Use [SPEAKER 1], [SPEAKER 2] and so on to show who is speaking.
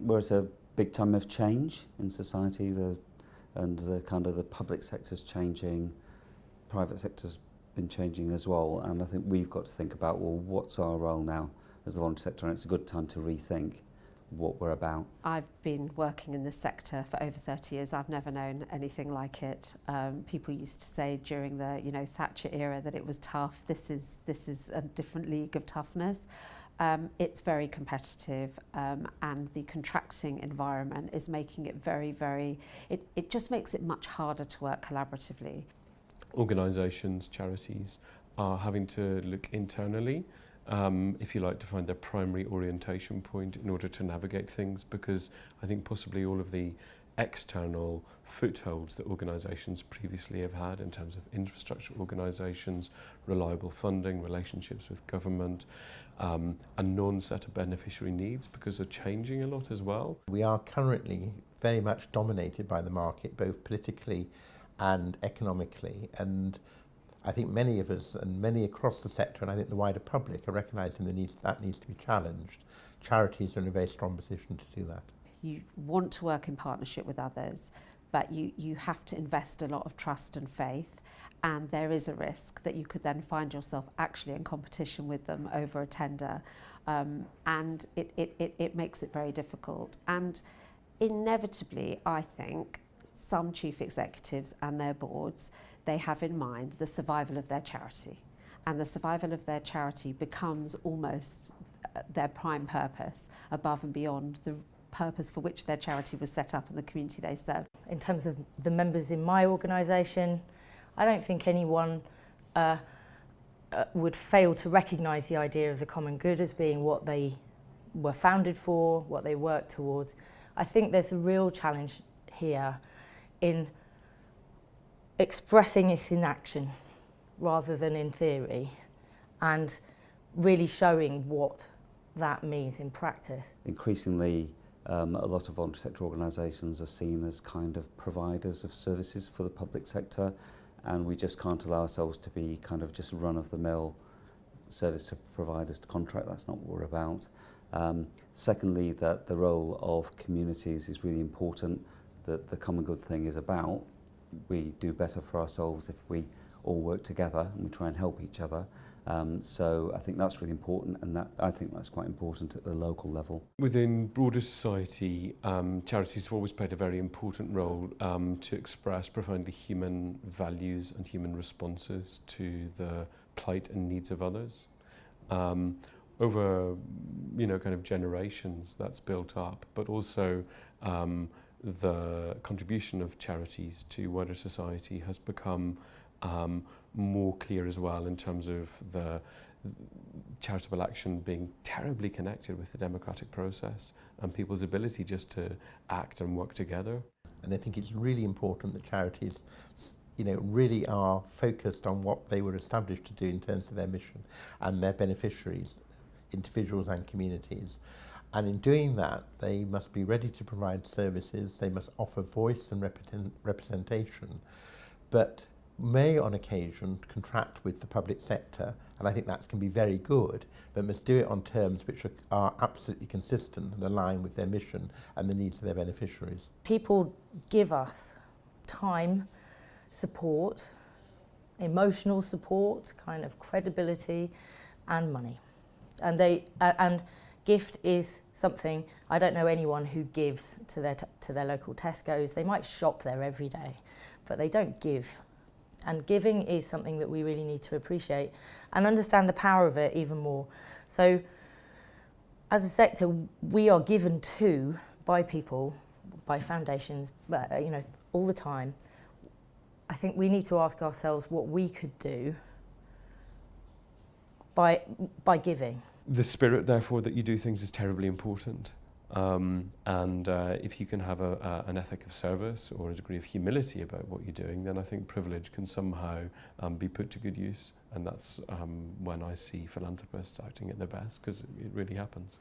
[SPEAKER 1] we're at a big time of change in society, and the kind of the public sector's changing, private sector's been changing as well, and I think we've got to think about, well, what's our role now as the voluntary sector, and it's a good time to rethink what we're about.
[SPEAKER 2] I've been working in this sector for over 30 years. I've never known anything like it. People used to say during the Thatcher era that it was tough. This is a different league of toughness. It's very competitive, and the contracting environment is making it it just makes it much harder to work collaboratively.
[SPEAKER 3] Organisations, charities are having to look internally, if you like, to find their primary orientation point in order to navigate things, because I think possibly all of the external footholds that organisations previously have had in terms of infrastructure organisations, reliable funding, relationships with government, a non-set of beneficiary needs, because they're changing a lot as well.
[SPEAKER 4] We are currently very much dominated by the market, both politically and economically, and I think many of us and many across the sector, and I think the wider public, are recognising that needs to be challenged. Charities are in a very strong position to do that.
[SPEAKER 2] You want to work in partnership with others, but you have to invest a lot of trust and faith, and there is a risk that you could then find yourself actually in competition with them over a tender, and it makes it very difficult. And inevitably, I think, some chief executives and their boards, they have in mind the survival of their charity, and the survival of their charity becomes almost their prime purpose, above and beyond the purpose for which their charity was set up and the community they serve.
[SPEAKER 5] In terms of the members in my organisation, I don't think anyone would fail to recognise the idea of the common good as being what they were founded for, what they work towards. I think there's a real challenge here in expressing it in action rather than in theory, and really showing what that means in practice.
[SPEAKER 1] Increasingly, a lot of voluntary sector organisations are seen as kind of providers of services for the public sector, and we just can't allow ourselves to be kind of just run-of-the-mill service providers to contract. That's not what we're about. Secondly, that the role of communities is really important, that the common good thing is about. We do better for ourselves if we all work together and we try and help each other. So I think that's really important, and I think that's quite important at the local level.
[SPEAKER 3] Within broader society, charities have always played a very important role to express profoundly human values and human responses to the plight and needs of others. Over, kind of generations, that's built up, but also the contribution of charities to wider society has become more clear as well, in terms of the charitable action being terribly connected with the democratic process and people's ability just to act and work together.
[SPEAKER 4] And I think it's really important that charities, really are focused on what they were established to do in terms of their mission and their beneficiaries, individuals and communities. And in doing that, they must be ready to provide services, they must offer voice and representation, but may on occasion contract with the public sector, and I think that can be very good, but must do it on terms which are absolutely consistent and align with their mission and the needs of their beneficiaries.
[SPEAKER 5] People give us time, support, emotional support, kind of credibility, and money. And gift is something, I don't know anyone who gives to their local Tesco's. They might shop there every day, but they don't give. And giving is something that we really need to appreciate and understand the power of it even more. So as a sector, we are given to by people, by foundations, all the time. I think we need to ask ourselves what we could do by giving.
[SPEAKER 3] The spirit, therefore, that you do things is terribly important. And if you can have an ethic of service or a degree of humility about what you're doing, then I think privilege can somehow be put to good use. And that's when I see philanthropists acting at their best, because it really happens.